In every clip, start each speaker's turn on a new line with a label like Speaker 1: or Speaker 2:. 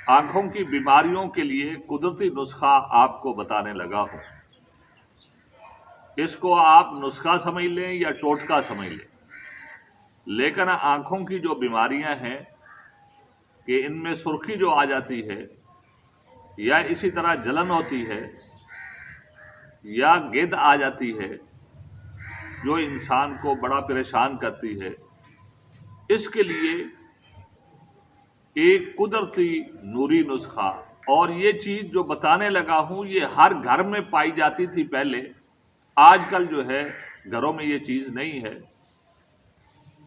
Speaker 1: आंखों की बीमारियों के लिए कुदरती नुस्खा आपको बताने लगा हूं। इसको आप नुस्खा समझ लें या टोटका समझ लें, लेकिन आंखों की जो बीमारियां हैं कि इनमें सुर्खी जो आ जाती है या इसी तरह जलन होती है या गिद्ध आ जाती है जो इंसान को बड़ा परेशान करती है, इसके लिए एक कुदरती नूरी नुस्खा, और ये चीज जो बताने लगा हूं ये हर घर में पाई जाती थी पहले। आजकल जो है घरों में ये चीज नहीं है,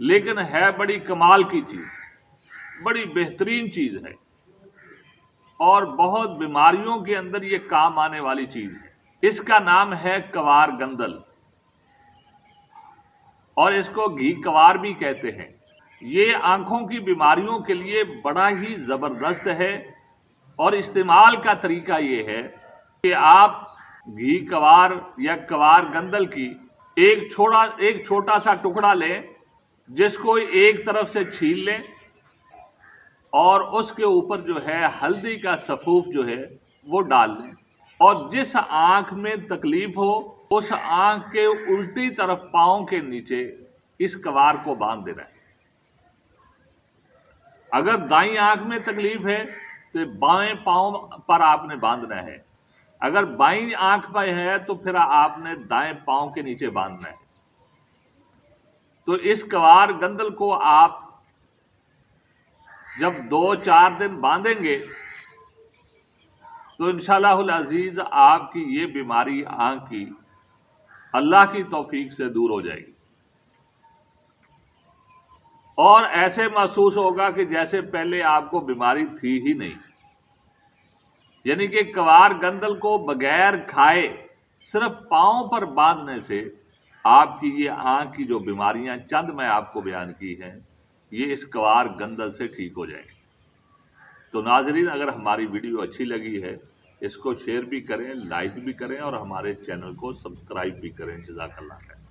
Speaker 1: लेकिन है बड़ी कमाल की चीज, बड़ी बेहतरीन चीज है और बहुत बीमारियों के अंदर ये काम आने वाली चीज है। इसका नाम है कवार गंदल और इसको घी कवार भी कहते हैं। ये आंखों की बीमारियों के लिए बड़ा ही जबरदस्त है और इस्तेमाल का तरीका ये है कि आप घी कवार या कवार गंदल की एक छोटा सा टुकड़ा लें, जिसको एक तरफ से छील लें और उसके ऊपर जो है हल्दी का सफूफ जो है वो डाल लें, और जिस आंख में तकलीफ हो उस आंख के उल्टी तरफ पांव के नीचे इस कवार को बांध देना है। अगर दाईं आंख में तकलीफ है तो बाएं पांव पर आपने बांधना है, अगर बाईं आंख पर है तो फिर आपने दाएं पांव के नीचे बांधना है। तो इस कवार गंदल को आप जब 2-4 दिन बांधेंगे तो इंशाअल्लाहुल अजीज आपकी ये बीमारी आंख की अल्लाह की तौफीक से दूर हो जाएगी और ऐसे महसूस होगा कि जैसे पहले आपको बीमारी थी ही नहीं। यानी कि कवार गंदल को बगैर खाए सिर्फ पांव पर बांधने से आपकी ये आंख की जो बीमारियां चंद मैं आपको बयान की हैं ये इस कवार गंदल से ठीक हो जाएंगी। तो नाजरीन, अगर हमारी वीडियो अच्छी लगी है इसको शेयर भी करें, लाइक भी करें और हमारे चैनल को सब्सक्राइब भी करें। जज़ाकल्लाह खैर।